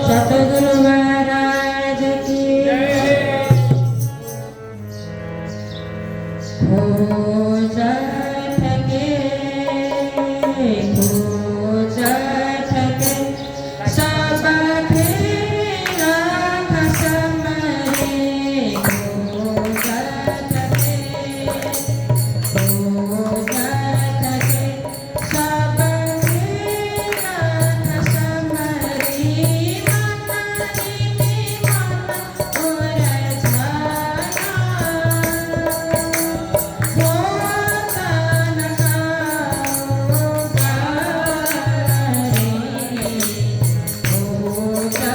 सतगुरु महाराज की खोजा थके सब खेला खसमरे खोजा थके सब खेला खसमरे Oh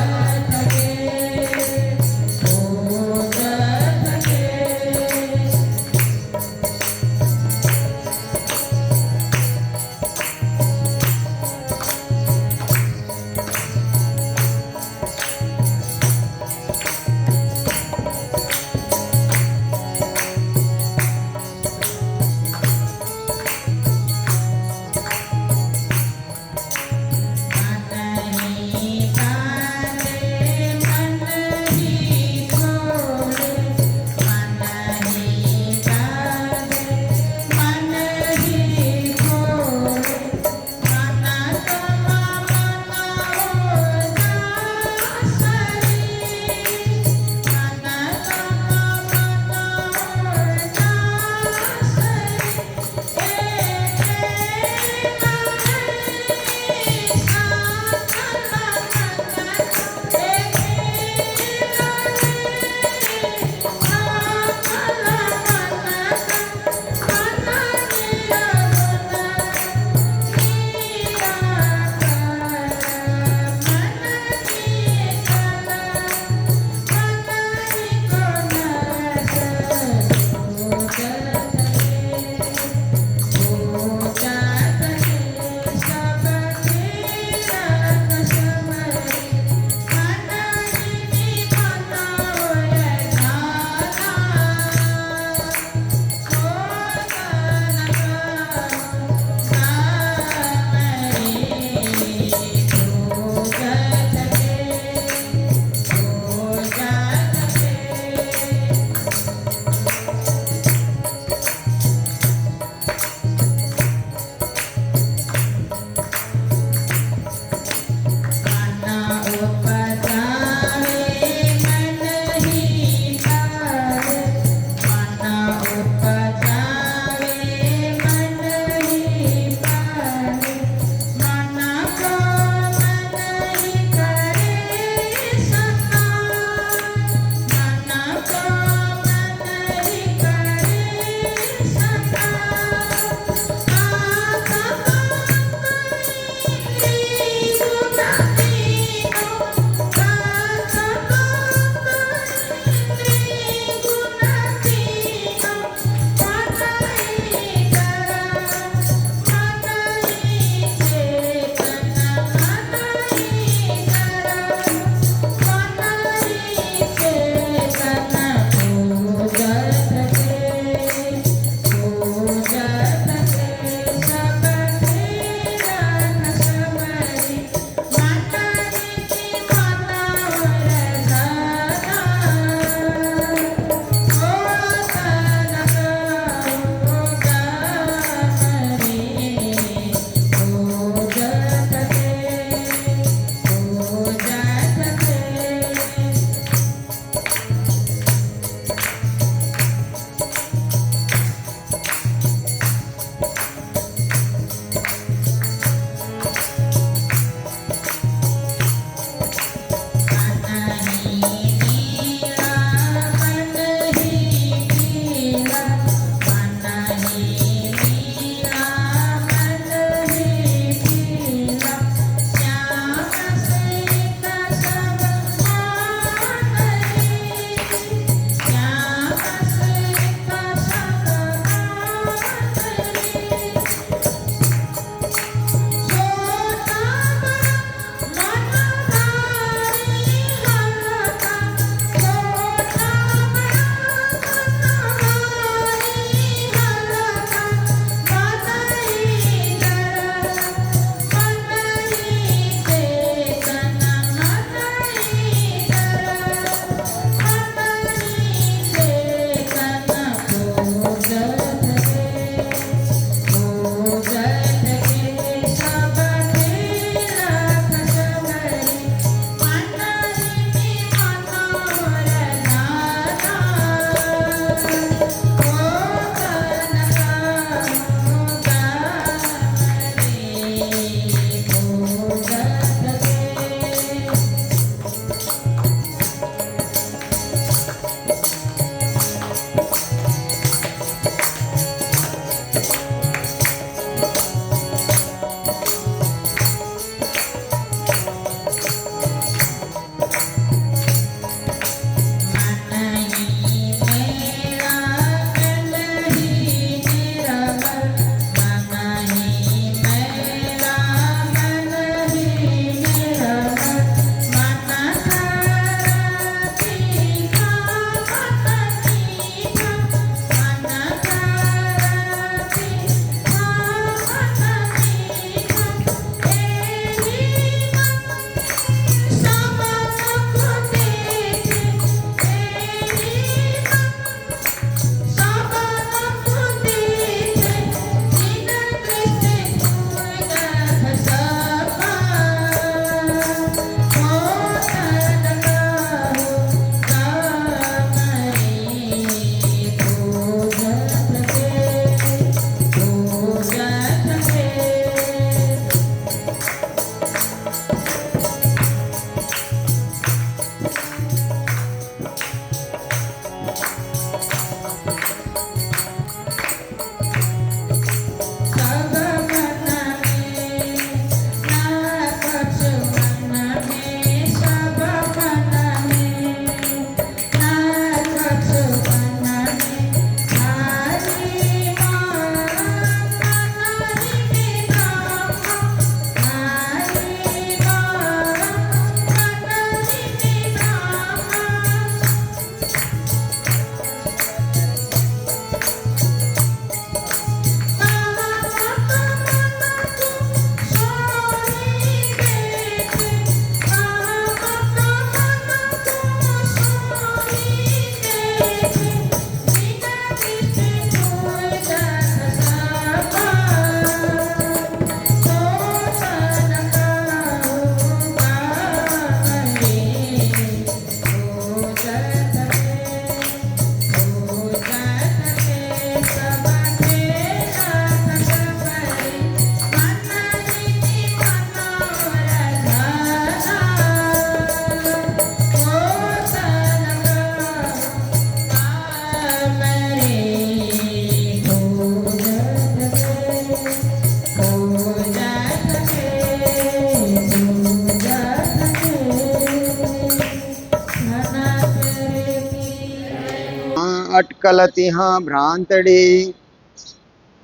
અટકલ ત્યાં ભ્રાંતડી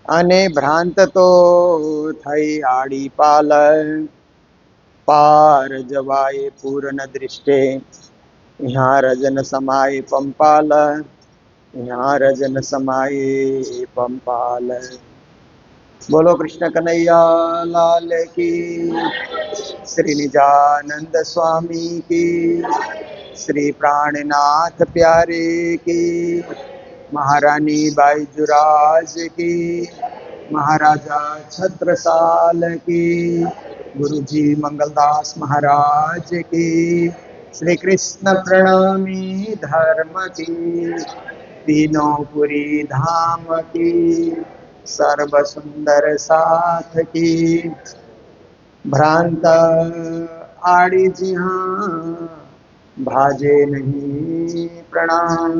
અને ભ્રાંત તો થઈ આડી પાલ પાર જવાય પૂર્ણ દૃષ્ટે यहाँ रजन समाये पंपाल यहाँ रजन समाये पंपाल। बोलो कृष्ण कन्हैया लाल की, श्री निजानंद स्वामी की, श्री प्राणनाथ प्यारे की, महारानी बाईजुराज की, महाराजा छत्रसाल की, गुरुजी मंगलदास महाराज की, श्री कृष्ण प्रणामी धर्म की, तीनों पुरी धाम की, सर्व सुंदर साथ की, भ्रांत आड़ी जी हाँ भाजे नहीं प्रणाम।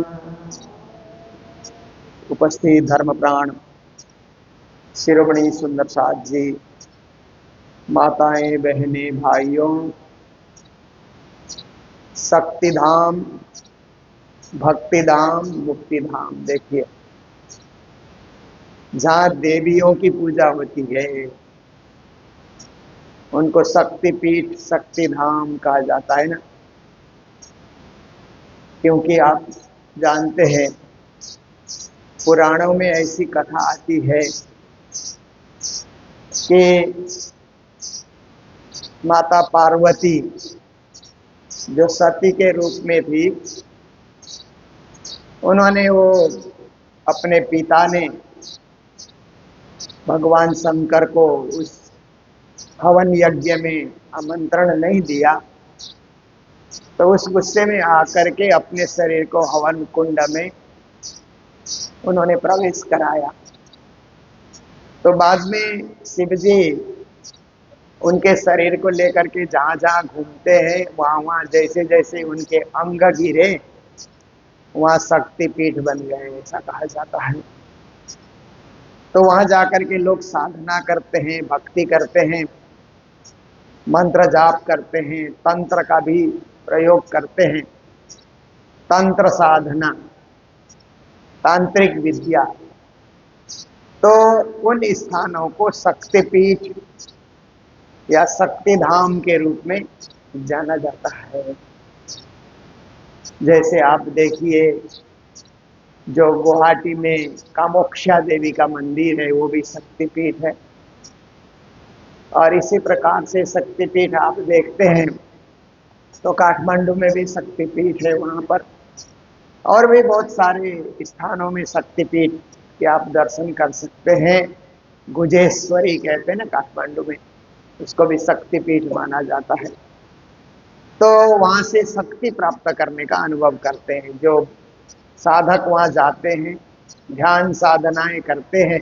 उपस्थित धर्म प्राण शिरोमणि सुंदर साथ जी, माताएं बहनें भाइयों, शक्ति धाम, भक्ति धाम, मुक्ति धाम, देखिए जहाँ देवियों की पूजा होती है उनको शक्तिपीठ, शक्ति धाम कहा जाता है ना। क्योंकि आप जानते हैं पुराणों में ऐसी कथा आती है कि माता पार्वती जो सती के रूप में थी, उन्होंने वो अपने पिता ने भगवान शंकर को उस हवन यज्ञ में आमंत्रण नहीं दिया, तो उस गुस्से में आकर के अपने शरीर को हवन कुंड में उन्होंने प्रवेश कराया। तो बाद में शिव जी उनके शरीर को लेकर के जहाँ जहाँ घूमते हैं वहाँ वहाँ जैसे जैसे उनके अंग गिरे वहाँ शक्तिपीठ बन गए, ऐसा कहा जाता है। तो वहाँ जाकर के लोग साधना करते हैं, भक्ति करते हैं, मंत्र जाप करते हैं, तंत्र का भी प्रयोग करते हैं, तंत्र साधना, तांत्रिक विद्या। तो उन स्थानों को शक्तिपीठ या शक्ति धाम के रूप में जाना जाता है। जैसे आप देखिए जो गुवाहाटी में कामाख्या देवी का मंदिर है वो भी शक्तिपीठ है, और इसी प्रकार से शक्तिपीठ आप देखते हैं तो काठमांडू में भी शक्तिपीठ है वहाँ पर, और भी बहुत सारे स्थानों में शक्तिपीठ के आप दर्शन कर सकते हैं। गुजेश्वरी कहते हैं ना काठमांडू में, उसको भी शक्तिपीठ माना जाता है। तो वहाँ से शक्ति प्राप्त करने का अनुभव करते हैं। जो साधक वहाँ जाते हैं, ध्यान साधनाएं करते हैं,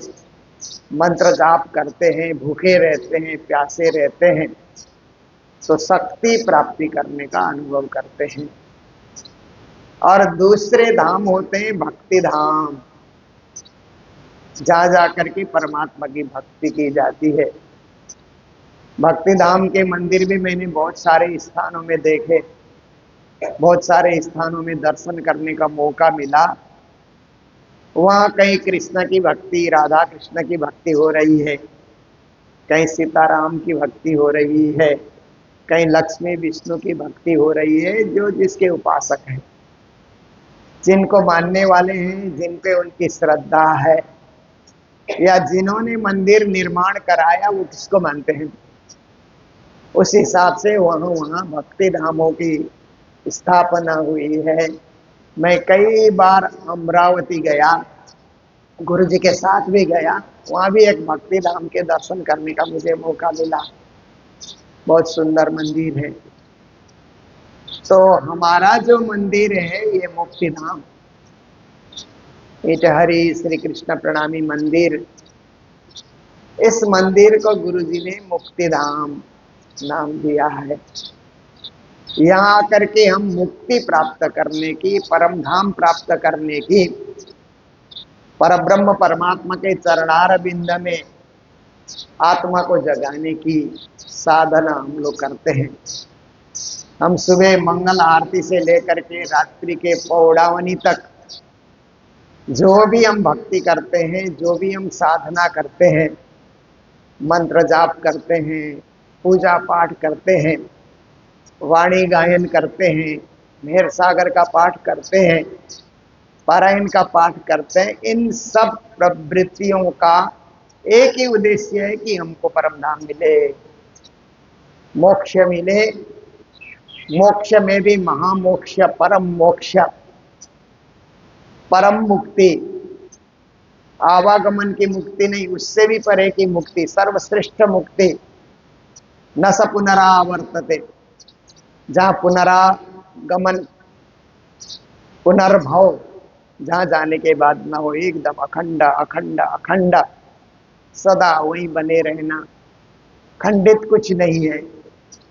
मंत्र जाप करते हैं, भूखे रहते हैं, प्यासे रहते हैं, तो शक्ति प्राप्ति करने का अनुभव करते हैं। और दूसरे धाम होते हैं भक्ति धाम, जा जाकर के परमात्मा की भक्ति की जाती है। भक्ति धाम के मंदिर भी मैंने बहुत सारे स्थानों में देखे, बहुत सारे स्थानों में दर्शन करने का मौका मिला। वहाँ कहीं कृष्ण की भक्ति, राधा कृष्ण की भक्ति हो रही है, कहीं सीताराम की भक्ति हो रही है, कहीं लक्ष्मी विष्णु की भक्ति हो रही है। जो जिसके उपासक हैं, जिनको मानने वाले हैं, जिन पे उनकी श्रद्धा है, या जिन्होंने मंदिर निर्माण कराया वो किसको मानते हैं, उस हिसाब से वहाँ भक्ति धामों की स्थापना हुई है। मैं कई बार अमरावती गया, गुरु जी के साथ भी गया, वहाँ भी एक भक्ति धाम के दर्शन करने का मुझे मौका मिला। बहुत सुंदर मंदिर है। तो हमारा जो मंदिर है ये मुक्ति धाम, इटहरी श्री कृष्ण प्रणामी मंदिर, इस मंदिर को गुरु जी ने मुक्ति धाम नाम दिया है। यहाँ आकर के हम मुक्ति प्राप्त करने की, परम धाम प्राप्त करने की, परब्रह्म परमात्मा के चरणार बिंद में आत्मा को जगाने की साधना हम लोग करते हैं। हम सुबह मंगल आरती से लेकर के रात्रि के पौड़ावनी तक जो भी हम भक्ति करते हैं, जो भी हम साधना करते हैं, मंत्र जाप करते हैं, पूजा पाठ करते हैं, वाणी गायन करते हैं, मेहर सागर का पाठ करते हैं, पारायण का पाठ करते हैं, इन सब प्रवृत्तियों का एक ही उद्देश्य है कि हमको परम धाम मिले, मोक्ष मिले। मोक्ष में भी महामोक्ष, परम मोक्ष, परम मुक्ति, आवागमन की मुक्ति नहीं, उससे भी परे की मुक्ति, सर्वश्रेष्ठ मुक्ति, न स पुनरावर्तते, जहाँ पुनरागमन, पुनर्भव, जहाँ जाने के बाद न हो, एकदम अखंड अखंड अखंड, सदा वहीं बने रहना, खंडित कुछ नहीं है,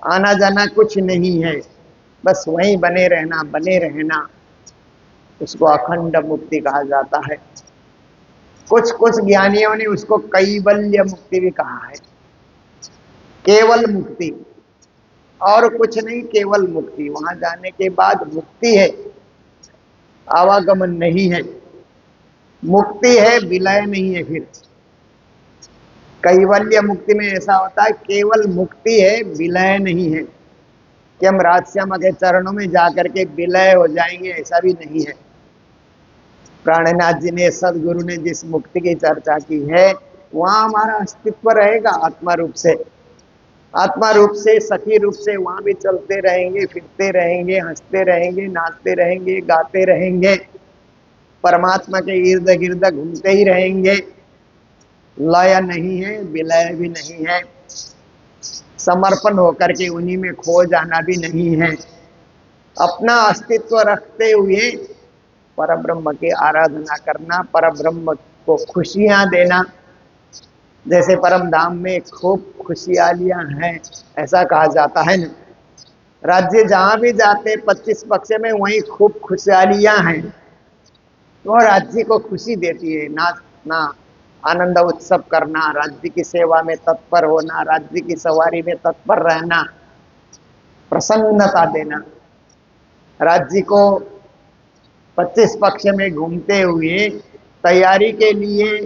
आना जाना कुछ नहीं है, बस वहीं बने रहना, उसको अखंड मुक्ति कहा जाता है। कुछ कुछ ज्ञानियों ने उसको कैवल्य मुक्ति भी कहा है, केवल मुक्ति, और कुछ नहीं, केवल मुक्ति। वहां जाने के बाद मुक्ति है, आवागमन नहीं है, मुक्ति है, विलय नहीं है। फिर कैवल्य मुक्ति में ऐसा होता है, केवल मुक्ति है, विलय नहीं है कि हम राजश्यामा के चरणों में जाकर के विलय हो जाएंगे, ऐसा भी नहीं है। प्राणनाथ जी ने, सदगुरु ने जिस मुक्ति की चर्चा की है, वहां हमारा अस्तित्व रहेगा आत्मा रूप से, आत्मा रूप से, सखी रूप से, वहां भी चलते रहेंगे, फिरते रहेंगे, हंसते रहेंगे, नाचते रहेंगे, गाते रहेंगे, परमात्मा के इर्द गिर्द घूमते ही रहेंगे। लय नहीं है, विलय भी नहीं है, समर्पण होकर के उन्हीं में खो जाना भी नहीं है। अपना अस्तित्व रखते हुए परब्रह्म की आराधना करना, परब्रह्म को खुशियां देना। जैसे परम धाम में खूब खुशहालियां हैं, ऐसा कहा जाता है ना। राज्य जहां भी जाते 25 पक्ष में, वहीं खूब खुशहालियां हैं, तो राज्य को खुशी देती है। नाचना, आनंद उत्सव करना, राज्य की सेवा में तत्पर होना, राज्य की सवारी में तत्पर रहना, प्रसन्नता देना। राज्य को 25 पक्ष में घूमते हुए तैयारी के लिए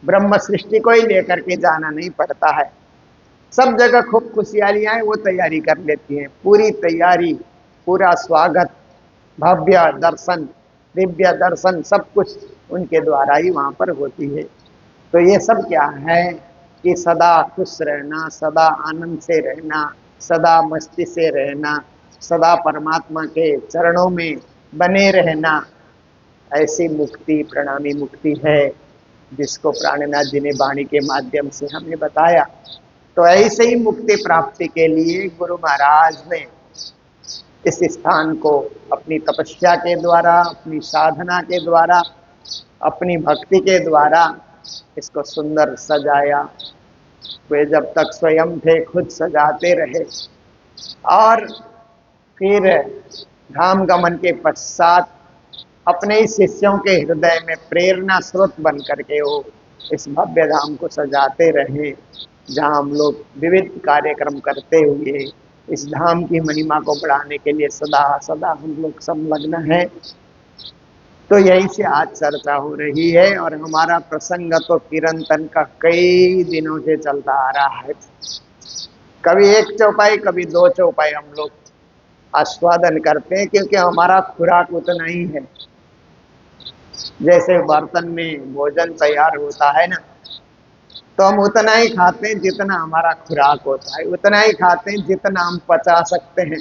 ब्रह्म सृष्टि को ही लेकर के जाना नहीं पड़ता है। सब जगह खूब खुशहालियां हैं, वो तैयारी कर लेती हैं, पूरी तैयारी, पूरा स्वागत, भव्य दर्शन, दिव्य दर्शन, सब कुछ उनके द्वारा ही वहां पर होती है। तो ये सब क्या है कि सदा खुश रहना, सदा आनंद से रहना, सदा मस्ती से रहना, सदा परमात्मा के चरणों में बने रहना, ऐसी मुक्ति प्रणामी मुक्ति है, जिसको प्राणनाथ जी ने वाणी के माध्यम से हमें बताया। तो ऐसे ही मुक्ति प्राप्ति के लिए गुरु महाराज ने इस स्थान को अपनी तपस्या के द्वारा, अपनी साधना के द्वारा, अपनी भक्ति के द्वारा इसको सुंदर सजाया। वे जब तक स्वयं थे खुद सजाते रहे, और फिर धाम गमन के पश्चात अपने ही शिष्यों के हृदय में प्रेरणा स्रोत बन करके वो इस भव्य धाम को सजाते रहे, जहाँ हम लोग विविध कार्यक्रम करते हुए इस धाम की महिमा को बढ़ाने के लिए सदा सदा हम लोग संलग्न हैं। तो यही से आज चर्चा हो रही है, और हमारा प्रसंग तो किरंतन का कई दिनों से चलता आ रहा है। कभी एक चौपाई, कभी 2 चौपाई हम लोग आस्वादन करते हैं, क्योंकि हमारा खुराक उतना ही है। जैसे बर्तन में भोजन तैयार होता है ना, तो हम उतना ही खाते हैं जितना हमारा खुराक होता है, उतना ही खाते हैं जितना हम पचा सकते हैं।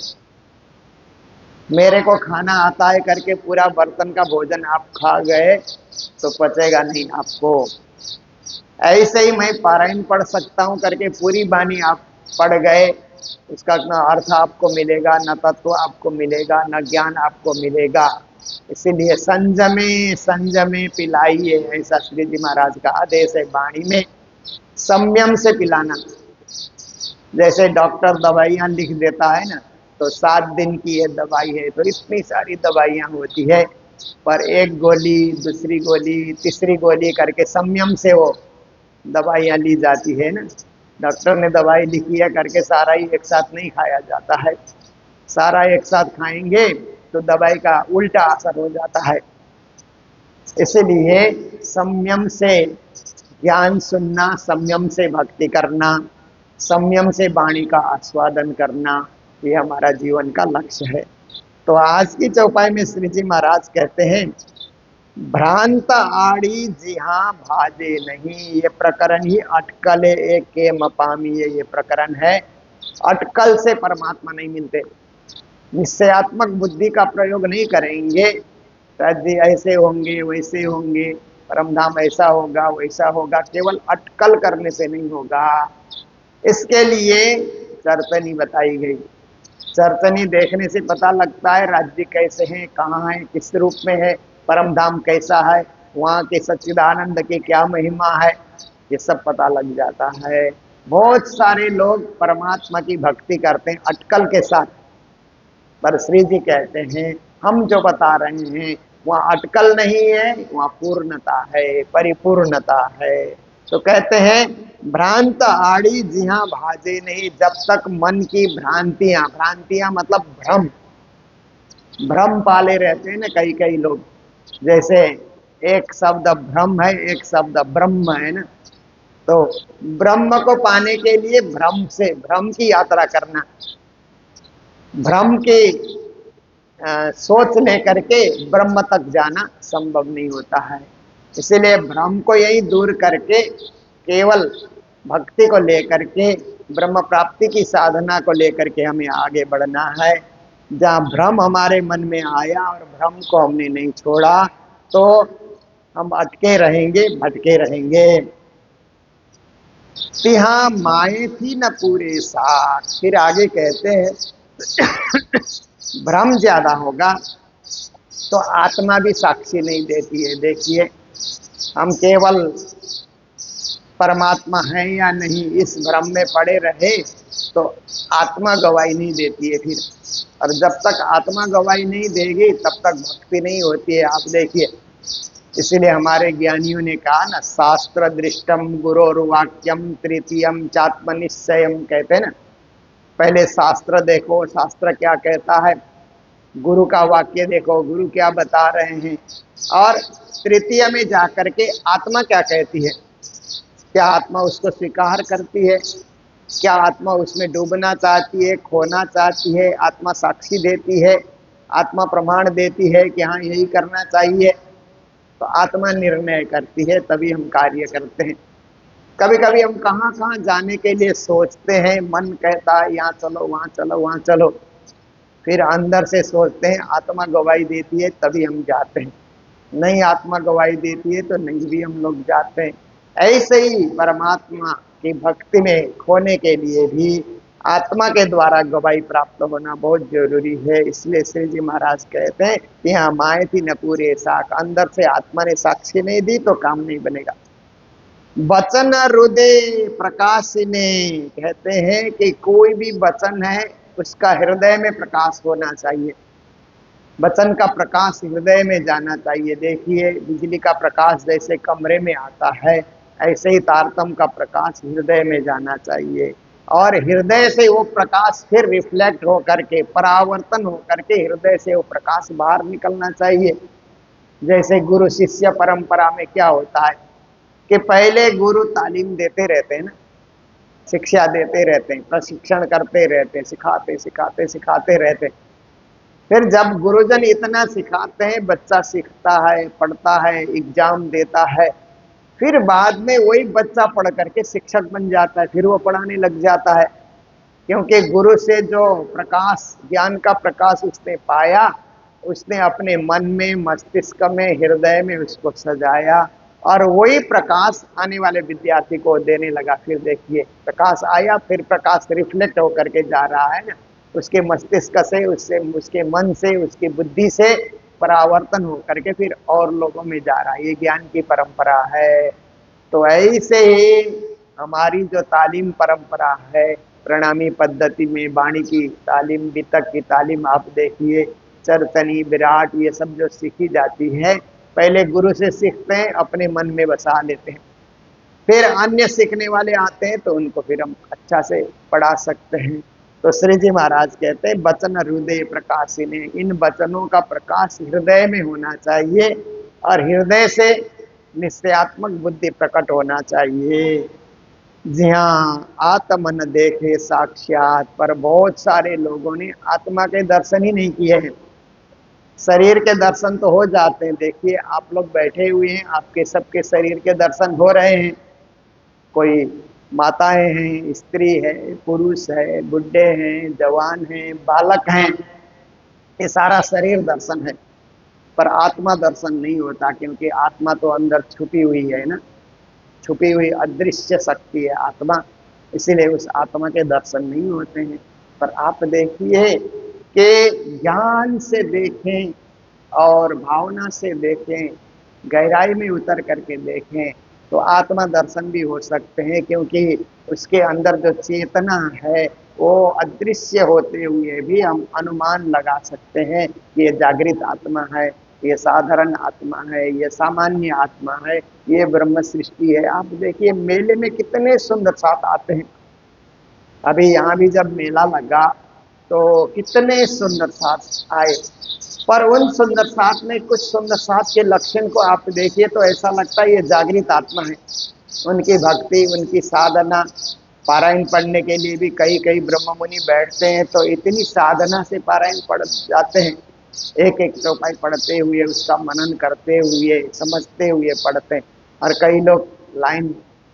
मेरे को खाना आता है करके पूरा बर्तन का भोजन आप खा गए तो पचेगा नहीं आपको। ऐसे ही मैं पारायण पढ़ सकता हूँ करके पूरी बानी आप पढ़ गए, उसका न अर्थ आपको मिलेगा, न तत्व आपको मिलेगा, न ज्ञान आपको मिलेगा। इसीलिए संजमे संजमे पिलाइए, ऐसा श्री जी महाराज का आदेश है वाणी में। संयम से पिलाना। जैसे डॉक्टर दवाइयाँ लिख देता है ना, तो 7 दिन की ये दवाई है, तो इतनी सारी दवाइयाँ होती है, पर एक गोली, दूसरी गोली, तीसरी गोली करके संयम से वो दवाइयाँ ली जाती है ना। डॉक्टर ने दवाई लिखी है करके सारा ही एक साथ नहीं खाया जाता है। सारा एक साथ खाएंगे तो दवाई का उल्टा असर हो जाता है। इसलिए संयम से ज्ञान सुनना, संयम से भक्ति करना, संयम से वाणी का आस्वादन करना, ये हमारा जीवन का लक्ष्य है। तो आज की चौपाई में श्री जी महाराज कहते हैं, भ्रांत आड़ी जिहा भाजे नहीं, ये प्रकरण ही अटकल एक के मपामी, ये प्रकरण है। अटकल से परमात्मा नहीं मिलते, निश्चयात्मक बुद्धि का प्रयोग नहीं करेंगे, शायद जी ऐसे होंगे वैसे होंगे, परमधाम ऐसा होगा वैसा होगा, केवल अटकल करने से नहीं होगा। इसके लिए चरतनी बताई गई। चरतनी देखने से पता लगता है राज्य कैसे है, कहाँ है, किस रूप में है, परम धाम कैसा है, वहाँ के सच्चिदानंद की क्या महिमा है, ये सब पता लग जाता है। बहुत सारे लोग परमात्मा की भक्ति करते हैं अटकल के साथ, पर श्री जी कहते हैं हम जो बता रहे हैं वहाँ अटकल नहीं है, वहाँ पूर्णता है, परिपूर्णता है। तो कहते हैं भ्रांत आड़ी जिहाँ भाजे नहीं, जब तक मन की भ्रांतियां, भ्रांतियां मतलब भ्रम, भ्रम पाले रहते हैं ना कई कई लोग, जैसे एक शब्द भ्रम है, एक शब्द ब्रह्म है ना, तो ब्रह्म को पाने के लिए भ्रम से, भ्रम की यात्रा करना, भ्रम की सोच लेकर के ब्रह्म तक जाना संभव नहीं होता है। इसीलिए भ्रम को यही दूर करके केवल भक्ति को लेकर के, ब्रह्म प्राप्ति की साधना को लेकर के हमें आगे बढ़ना है। जहाँ भ्रम हमारे मन में आया और भ्रम को हमने नहीं छोड़ा तो हम अटके रहेंगे, भटके रहेंगे। तिहा माए थी न पूरे साथ, फिर आगे कहते हैं भ्रम ज्यादा होगा तो आत्मा भी साक्षी नहीं देती है। देखिए हम केवल परमात्मा है या नहीं इस भ्रम में पड़े रहे तो आत्मा गवाही नहीं देती है फिर, और जब तक आत्मा गवाही नहीं देगी तब तक भक्ति नहीं होती है। आप देखिए, इसीलिए हमारे ज्ञानियों ने कहा ना, शास्त्र दृष्टम गुरोर्वाक्यम तृतीयम चात्मनिश्चयम, कहते हैं ना, पहले शास्त्र देखो, शास्त्र क्या कहता है, गुरु का वाक्य देखो, गुरु क्या बता रहे हैं, और तृतीय में जाकर के आत्मा क्या कहती है, क्या आत्मा उसको स्वीकार करती है, क्या आत्मा उसमें डूबना चाहती है, खोना चाहती है, आत्मा साक्षी देती है, आत्मा प्रमाण देती है कि हाँ यही करना चाहिए। तो आत्मा निर्णय करती है, तभी हम कार्य करते हैं। कभी कभी हम कहाँ कहाँ जाने के लिए सोचते हैं, मन कहता है यहाँ चलो वहाँ चलो वहाँ चलो, फिर अंदर से सोचते हैं आत्मा गवाही देती है तभी हम जाते हैं, नहीं आत्मा गवाही देती है तो नहीं भी हम लोग जाते हैं। ऐसे ही परमात्मा की भक्ति में खोने के लिए भी आत्मा के द्वारा गवाही प्राप्त होना बहुत जरूरी है। इसलिए श्री जी महाराज कहते हैं कि हाँ माए थी न पूरे साख, अंदर से आत्मा ने साक्षी नहीं दी तो काम नहीं बनेगा। वचन हृदय प्रकाश ने, कहते हैं कि कोई भी वचन है उसका हृदय में प्रकाश होना चाहिए, वचन का प्रकाश हृदय में जाना चाहिए। देखिए बिजली का प्रकाश जैसे कमरे में आता है, ऐसे ही तारतम का प्रकाश हृदय में जाना चाहिए, और हृदय से वो प्रकाश फिर रिफ्लेक्ट होकर के, परावर्तन होकर के हृदय से वो प्रकाश बाहर निकलना चाहिए। जैसे गुरु शिष्य परंपरा में क्या होता है कि पहले गुरु तालीम देते रहते हैं ना, शिक्षा देते रहते हैं, प्रशिक्षण करते रहते हैं, सिखाते सिखाते सिखाते रहते हैं। फिर जब गुरुजन इतना सिखाते हैं, बच्चा सीखता है, पढ़ता है, एग्जाम देता है, फिर बाद में वही बच्चा पढ़ करके शिक्षक बन जाता है, फिर वो पढ़ाने लग जाता है, क्योंकि गुरु से जो प्रकाश, ज्ञान का प्रकाश उसने पाया, उसने अपने मन में, मस्तिष्क में, हृदय में उसको सजाया, और वही प्रकाश आने वाले विद्यार्थी को देने लगा। फिर देखिए प्रकाश आया, फिर प्रकाश रिफ्लेक्ट होकर के जा रहा है ना, उसके मस्तिष्क से, उससे, उसके मन से, उसकी बुद्धि से परावर्तन होकर के फिर और लोगों में जा रहा है। ये ज्ञान की परंपरा है। तो ऐसे ही हमारी जो तालीम परंपरा है, प्रणामी पद्धति में वाणी की तालीम, वितक की तालीम, आप देखिए चरतनी, विराट, ये सब जो सीखी जाती है, पहले गुरु से सीखते हैं, अपने मन में बसा लेते हैं, फिर अन्य सीखने वाले आते हैं तो उनको फिर हम अच्छा से पढ़ा सकते हैं। तो श्री जी महाराज कहते हैं वचन हृदय प्रकाशिने, इन वचनों का प्रकाश हृदय में होना चाहिए, और हृदय से निश्चयात्मक बुद्धि प्रकट होना चाहिए। जी हाँ, आत्म न देखे साक्षात, पर बहुत सारे लोगों ने आत्मा के दर्शन ही नहीं किए हैं। शरीर के दर्शन तो हो जाते हैं, देखिए आप लोग बैठे हुए हैं, आपके सबके शरीर के दर्शन हो रहे हैं। कोई माताएं हैं, स्त्री है, पुरुष है, बुढ़े हैं, जवान हैं, बालक हैं, ये सारा शरीर दर्शन है। पर आत्मा दर्शन नहीं होता, क्योंकि आत्मा तो अंदर छुपी हुई है ना, छुपी हुई अदृश्य शक्ति है आत्मा, इसीलिए उस आत्मा के दर्शन नहीं होते हैं। पर आप देखिए कि ज्ञान से देखें और भावना से देखें, गहराई में उतर करके देखें, तो आत्मा दर्शन भी हो सकते हैं, क्योंकि उसके अंदर जो चेतना है वो अदृश्य होते हुए भी हम अनुमान लगा सकते हैं कि ये जागृत आत्मा है, ये साधारण आत्मा है, ये सामान्य आत्मा है, ये ब्रह्म सृष्टि है। आप देखिए मेले में कितने सुंदर साथ आते हैं। अभी यहाँ भी जब मेला लगा तो कितने सुंदर साथ आए, पर उन सुंदर साथ में कुछ सुंदर साथ के लक्षण को आप देखिए तो ऐसा लगता है ये जागृत आत्मा है। उनकी भक्ति, उनकी साधना, पारायण पढ़ने के लिए भी कई कई ब्रह्म मुनि बैठते हैं तो इतनी साधना से पारायण पढ़ जाते हैं, एक एक चौपाई पढ़ते हुए, उसका मनन करते हुए, समझते हुए पढ़ते हैं। और कई लोग लाइन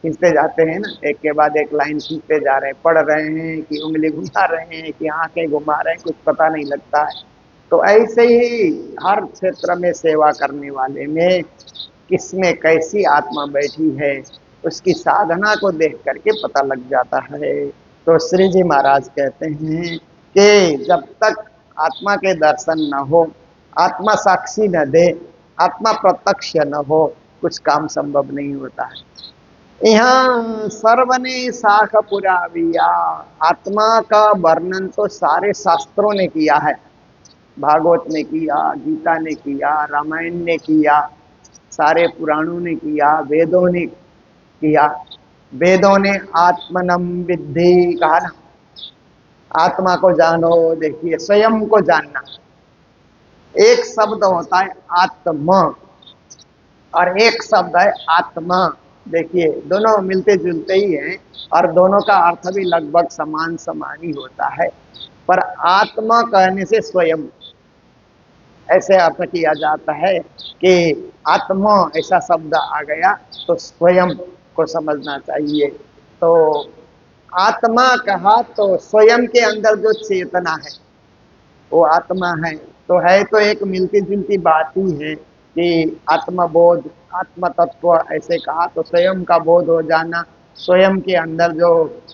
खींचते जाते हैं ना, एक के बाद एक लाइन खींचते जा रहे हैं, पढ़ रहे हैं कि उंगली घुमा रहे हैं कि आंखें घुमा रहे हैं, कुछ पता नहीं लगता है। तो ऐसे ही हर क्षेत्र में सेवा करने वाले में किसमें कैसी आत्मा बैठी है, उसकी साधना को देख करके पता लग जाता है। तो श्री जी महाराज कहते हैं कि जब तक आत्मा के दर्शन न हो, आत्मा साक्षी न दे, आत्मा प्रत्यक्ष न हो, कुछ काम संभव नहीं होता है। यहाँ सर्वने साख पुराविया, आत्मा का वर्णन तो सारे शास्त्रों ने किया है। भागवत ने किया, गीता ने किया, रामायण ने किया, सारे पुराणों ने किया, वेदों ने किया। वेदों ने आत्मनम विद्धि कहा ना, आत्मा को जानो, देखिए स्वयं को जानना। एक शब्द होता है आत्मा और एक शब्द है आत्मा, देखिए दोनों मिलते जुलते ही हैं और दोनों का अर्थ भी लगभग समान समान ही होता है। पर आत्मा कहने से स्वयं ऐसे अर्थ किया जाता है कि आत्मा ऐसा शब्द आ गया तो स्वयं को समझना चाहिए। तो आत्मा कहा तो स्वयं के अंदर जो चेतना है वो आत्मा है। तो है तो एक मिलती जुलती बात ही है कि आत्मबोध, आत्म तत्व ऐसे कहा तो स्वयं का बोध हो जाना, स्वयं के अंदर जो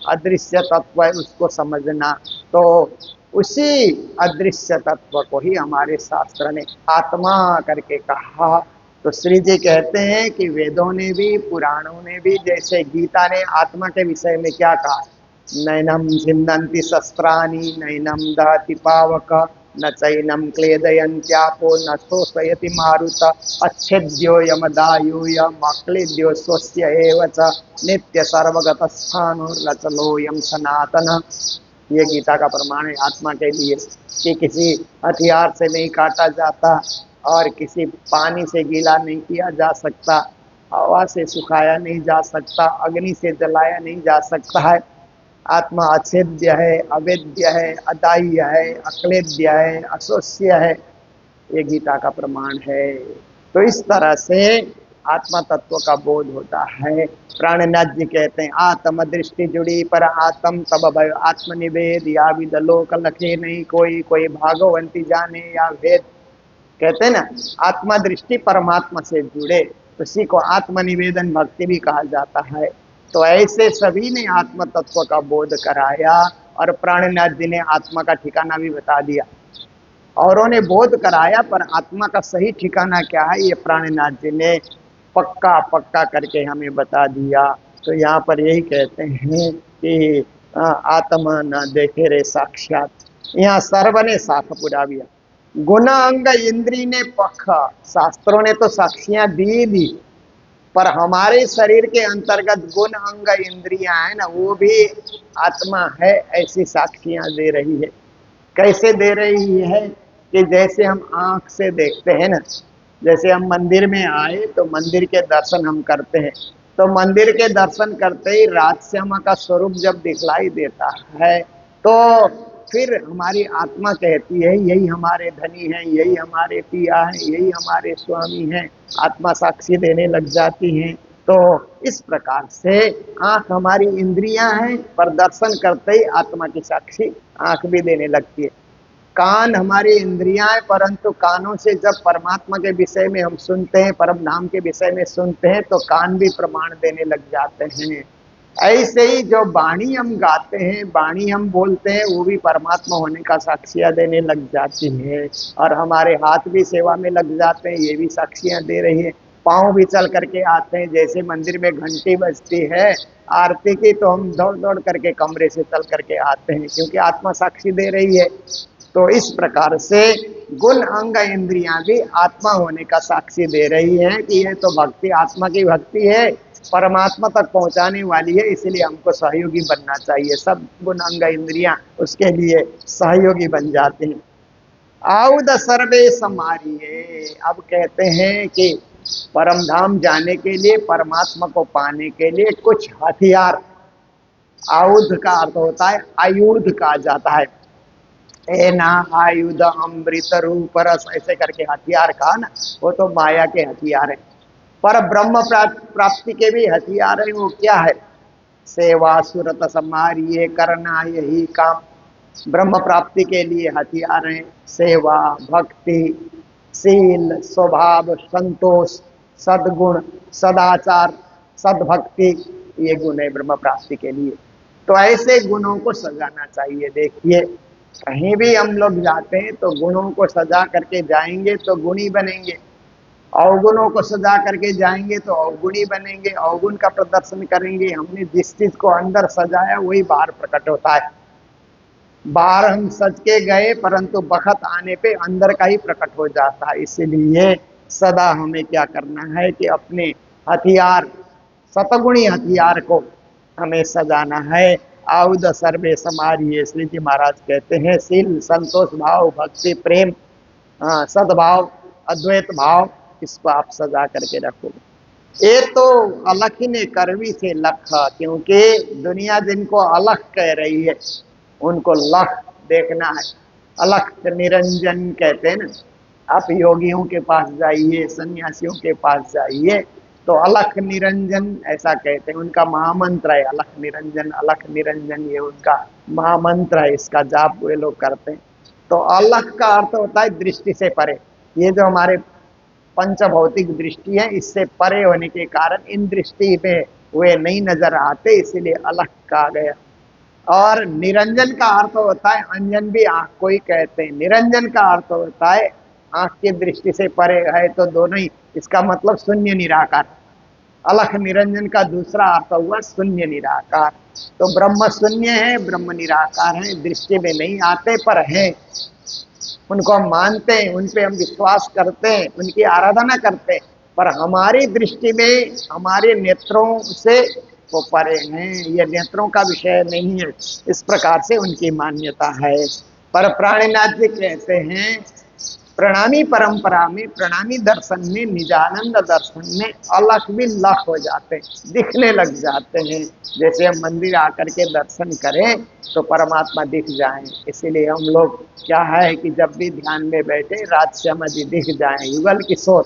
अदृश्य तत्व है उसको समझना। तो उसी अदृश्य तत्व को ही हमारे शास्त्र ने आत्मा करके कहा। तो श्री जी कहते हैं कि वेदों ने भी, पुराणों ने भी, जैसे गीता ने आत्मा के विषय में क्या कहा, नैनम छिन्दन्ति शस्त्राणि नैनम दहति पावक न चैनम क्लेदयन्त्यापो न शोषयति मारुत अच्छेद्यो यमदायूयमक्लेद्यो स्वस्य एव च नित्य सर्वगत स्थाणुर्लचलोऽयं सनातन। ये गीता का प्रमाण है आत्मा के लिए कि किसी हथियार से नहीं काटा जाता और किसी पानी से गीला नहीं किया जा सकता, हवा से सुखाया नहीं जा सकता, अग्नि से जलाया नहीं जा सकता है। आत्मा अछेद्य है, अवेद्य है, अदाह्य है, अक्लेद्य है, अशोष्य है, ये गीता का प्रमाण है। तो इस तरह से आत्मा तत्व का बोध होता है। प्राणनाथ जी कहते हैं आत्म दृष्टि जुड़ी पर आत्म तब भय आत्मनिवेद, या विद लोक लखे नहीं कोई, कोई भागवंती जाने या वेद। कहते हैं ना, आत्मा दृष्टि परमात्मा से जुड़े, उसी को आत्मनिवेदन भक्ति भी कहा जाता है। तो ऐसे सभी ने आत्म तत्व का बोध कराया और प्राणनाथ जी ने आत्मा का ठिकाना भी बता दिया। औरों ने बोध कराया पर आत्मा का सही ठिकाना क्या है ये प्राणनाथ जी ने पक्का पक्का करके हमें बता दिया। तो यहाँ पर यही कहते हैं कि आत्मा न देखे रे साक्षात, यहाँ सर्व ने साख पुराविया, गुण अंग इंद्री ने पख, शास्त्रों ने तो साक्षियां दी पर हमारे शरीर के अंतर्गत गुण अंग इंद्रियां है ना, वो भी आत्मा है ऐसी साक्षियां दे रही है। कैसे दे रही है कि जैसे हम आंख से देखते हैं ना, जैसे हम मंदिर में आए तो मंदिर के दर्शन हम करते हैं, तो मंदिर के दर्शन करते ही राजश्यामा का स्वरूप जब दिखलाई देता है तो फिर हमारी आत्मा कहती है यही हमारे धनी हैं, यही हमारे पिया हैं, यही हमारे स्वामी हैं, आत्मा साक्षी देने लग जाती हैं। तो इस प्रकार से आंख हमारी इंद्रियां हैं, पर दर्शन करते ही आत्मा की साक्षी आंख भी देने लगती है। कान हमारी इंद्रियां हैं, परंतु कानों से जब परमात्मा के विषय में हम सुनते हैं, परम धाम के विषय में सुनते हैं, तो कान भी प्रमाण देने लग जाते हैं। ऐसे ही जो वाणी हम गाते हैं, वाणी हम बोलते हैं, वो भी परमात्मा होने का साक्षियां देने लग जाती है। और हमारे हाथ भी सेवा में लग जाते हैं, ये भी साक्षियां दे रही है। पाँव भी चल करके आते हैं, जैसे मंदिर में घंटी बजती है आरती की, तो हम दौड़ दौड़ करके कमरे से चल करके आते हैं, क्योंकि आत्मा साक्षी दे रही है। तो इस प्रकार से गुण अंग इंद्रियां भी आत्मा होने का साक्षी दे रही हैं कि ये तो भक्ति आत्मा की भक्ति है, परमात्मा तक पहुंचाने वाली है, इसलिए हमको सहयोगी बनना चाहिए। सब गुण अंग इंद्रियां उसके लिए सहयोगी बन जाते हैं। आउद सर्वे समारिये, अब कहते हैं कि परम धाम जाने के लिए, परमात्मा को पाने के लिए कुछ हथियार, आयुध का अर्थ होता है आयुध कहा जाता है। ए ना आयुध अमृत रूप रस, ऐसे करके हथियार कहा ना, वो तो माया के हथियार है। पर ब्रह्म प्राप्ति के भी हथियार है, वो क्या है? सेवा सुरत समारिये करना, यही काम। ब्रह्म प्राप्ति के लिए हथियार हैं सेवा, भक्ति, शील, स्वभाव, संतोष, सद्गुण, सदाचार, सद्भक्ति, ये गुण है ब्रह्म प्राप्ति के लिए। तो ऐसे गुणों को सजाना चाहिए। देखिए कहीं भी हम लोग जाते हैं तो गुणों को सजा करके जाएंगे तो गुणी बनेंगे, अवगुणों को सजा करके जाएंगे तो अवगुणी बनेंगे। अवगुण का प्रदर्शन करेंगे, हमने जिस चीज को अंदर सजाया वही बाहर प्रकट होता है। बाहर हम सज के गए, परंतु बखत आने पे अंदर का ही प्रकट हो जाता है। इसीलिए सदा हमें क्या करना है कि अपने हथियार, सतगुणी हथियार को हमें सजाना है। आउद सर्वे समारिये, श्री जी महाराज कहते हैं शील, संतोष भाव, भक्ति, प्रेम, सद्भाव, अद्वैत भाव, इसको आप सजा करके रखोगे। ये तो अलख ही ने करवी से लख, क्योंकि दुनिया जिनको अलख कह रही है उनको लख देखना है। अलख निरंजन कहते हैं ना। आप योगियों के पास जाइए, सन्यासियों के पास जाइए तो अलख निरंजन ऐसा कहते हैं, उनका महामंत्र है अलख निरंजन। अलख निरंजन ये उनका महामंत्र है, इसका जाप वे लोग करते हैं। तो अलख का अर्थ होता है दृष्टि से परे। ये जो हमारे पंच भौतिक दृष्टि है, इससे परे होने के कारण इन दृष्टि में वे नहीं नजर आते, इसीलिए अलख कहा गया। और निरंजन का अर्थ होता है, अंजन भी आंख को ही कहते हैं। निरंजन का अर्थ होता है आंख की दृष्टि से परे है, तो दोनों ही, इसका मतलब शून्य निराकार। अलख निरंजन का दूसरा अर्थ हुआ शून्य निराकार। तो ब्रह्म शून्य है, ब्रह्म निराकार है, दृष्टि में नहीं आते पर हैं, उनको हम मानते हैं, उन पे हम विश्वास करते हैं, उनकी आराधना करते हैं, पर हमारी दृष्टि में, हमारे नेत्रों से वो परे हैं, ये नेत्रों का विषय नहीं है। इस प्रकार से उनकी मान्यता है। पर प्राणीनाथ जी कहते हैं प्रणामी परंपरा में, प्रणामी दर्शन में, निजानंद दर्शन में अलख भी लख हो जाते हैं, दिखने लग जाते हैं। जैसे हम मंदिर आकर के दर्शन करें तो परमात्मा दिख जाएं। इसीलिए हम लोग क्या है कि जब भी ध्यान में बैठे राजश्यामा जी दिख जाएं, युगल किशोर।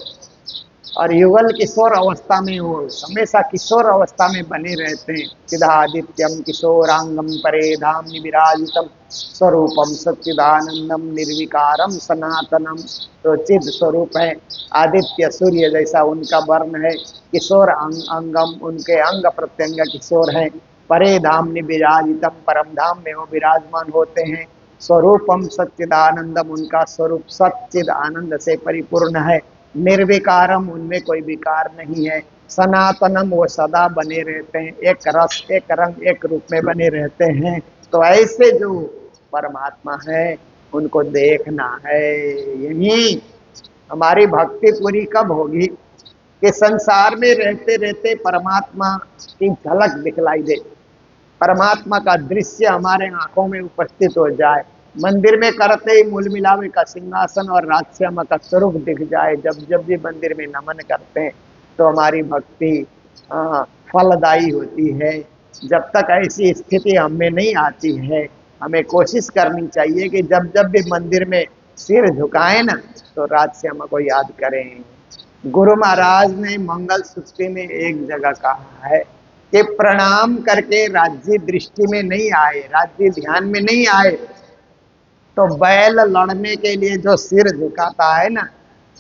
और युगल किशोर अवस्था में वो हमेशा किशोर अवस्था में बने रहते हैं। चिदादित्यम किशोरांगम परे धाम विराजितम स्वरूपम सच्चिदानंदम निर्विकारम सनातनम। तो चिद स्वरूप है, आदित्य सूर्य जैसा उनका वर्ण है। किशोर अंगम, उनके अंग प्रत्यंग किशोर हैं। परे धाम विराजितम, परम धाम में वो विराजमान होते हैं। स्वरूपम सच्चिदानंदम, उनका स्वरूप सच्चिद आनंद से परिपूर्ण है। निर्विकारम, उनमें कोई विकार नहीं है। सनातनम, वो सदा बने रहते हैं, एक रस, एक रंग, एक रूप में बने रहते हैं। तो ऐसे जो परमात्मा है उनको देखना है। यही हमारी भक्ति पूरी कब होगी कि संसार में रहते रहते परमात्मा की झलक दिखलाई दे, परमात्मा का दृश्य हमारे आंखों में उपस्थित हो जाए। मंदिर में करते ही मूल मिलावे का सिंहासन और राजश्यामा का स्वरूप दिख जाए, जब जब भी मंदिर में नमन करते हैं तो हमारी भक्ति फलदायी होती है। जब तक ऐसी स्थिति हमें नहीं आती है, हमें कोशिश करनी चाहिए कि जब जब भी मंदिर में सिर झुकाएं ना, तो राजश्यामा को याद करें। गुरु महाराज ने मंगल सूत्री में एक जगह कहा है कि प्रणाम करके राज्य दृष्टि में नहीं आए, राज्य ध्यान में नहीं आए, तो बैल लड़ने के लिए जो सिर झुकाता है ना,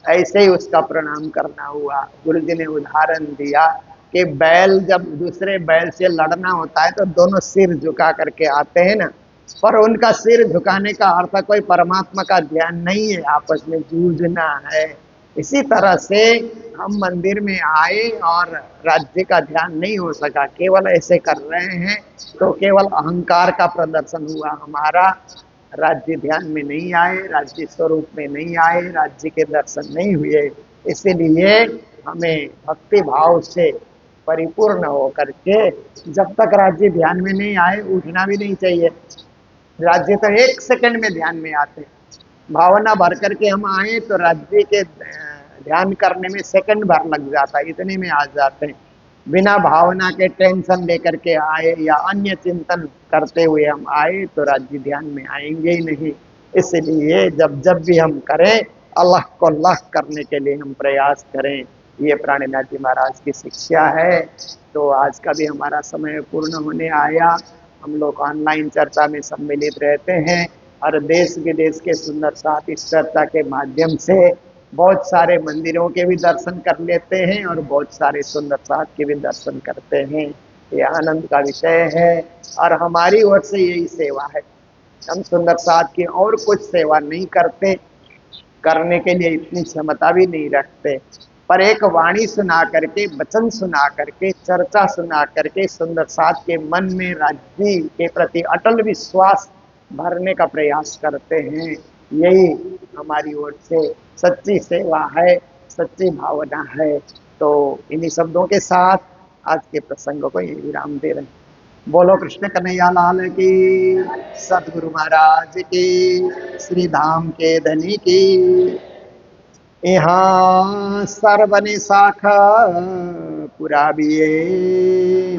ऐसे ही उसका प्रणाम करना हुआ। गुरु जी ने उदाहरण दिया कि बैल जब दूसरे बैल से लड़ना होता है तो दोनों सिर झुका करके आते हैं ना, पर उनका सिर झुकाने का अर्थ कोई परमात्मा का ध्यान नहीं है, आपस में जूझना है। इसी तरह से हम मंदिर में आए और राज्य का ध्यान नहीं हो सका, केवल ऐसे कर रहे हैं, तो केवल अहंकार का प्रदर्शन हुआ हमारा। राज्य ध्यान में नहीं आए, राज्य स्वरूप में नहीं आए, राज्य के दर्शन नहीं हुए। इसलिए हमें भक्ति भाव से परिपूर्ण होकर के, जब तक राज्य ध्यान में नहीं आए उठना भी नहीं चाहिए। राज्य तो एक सेकंड में ध्यान में आते हैं, भावना भर करके हम आए तो राज्य के ध्यान करने में सेकंड भर लग जाता है, इतने में आ जाते हैं। बिना भावना के टेंशन लेकर के आए या अन्य चिंतन करते हुए हम आए तो राज्य ध्यान में आएंगे ही नहीं। इसलिए जब जब भी हम करें, अल्लाह को अल्लाह करने के लिए हम प्रयास करें। ये प्राणनाथ जी महाराज की शिक्षा है। तो आज का भी हमारा समय पूर्ण होने आया। हम लोग ऑनलाइन चर्चा में सम्मिलित रहते हैं और देश विदेश के सुंदर साथ इस चर्चा के माध्यम से बहुत सारे मंदिरों के भी दर्शन कर लेते हैं और बहुत सारे सुंदर साथ के भी दर्शन करते हैं। ये आनंद का विषय है और हमारी ओर से यही सेवा है। हम सुंदर साथ की और कुछ सेवा नहीं करते, करने के लिए इतनी क्षमता भी नहीं रखते, पर एक वाणी सुना करके, वचन सुना करके, चर्चा सुना करके सुंदर साथ के मन में राज्य के प्रति अटल विश्वास भरने का प्रयास करते हैं। यही हमारी ओर से सच्ची सेवा है, सच्ची भावना है। तो इन्हीं शब्दों के साथ आज के प्रसंग को यही विराम दे रहे हैं। बोलो कृष्ण कन्हैया लाल की, सतगुरु महाराज की, श्री धाम के धनी की। यहाँ सर्वने शाखा पुराबिये,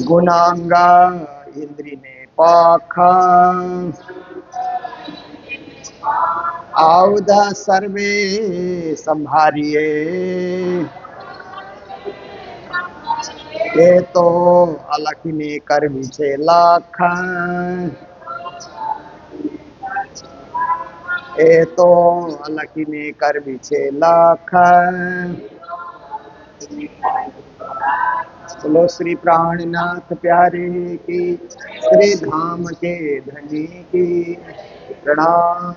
गुणांगा इंद्री ने पाखा, आउध सर्वे संभारिये। ये तो अलख ने कर विचे लाख, ये तो अलख ने कर विचे लाख। बोलो श्री प्राणनाथ प्यारे की, श्री धाम के धनी की। प्रणाम।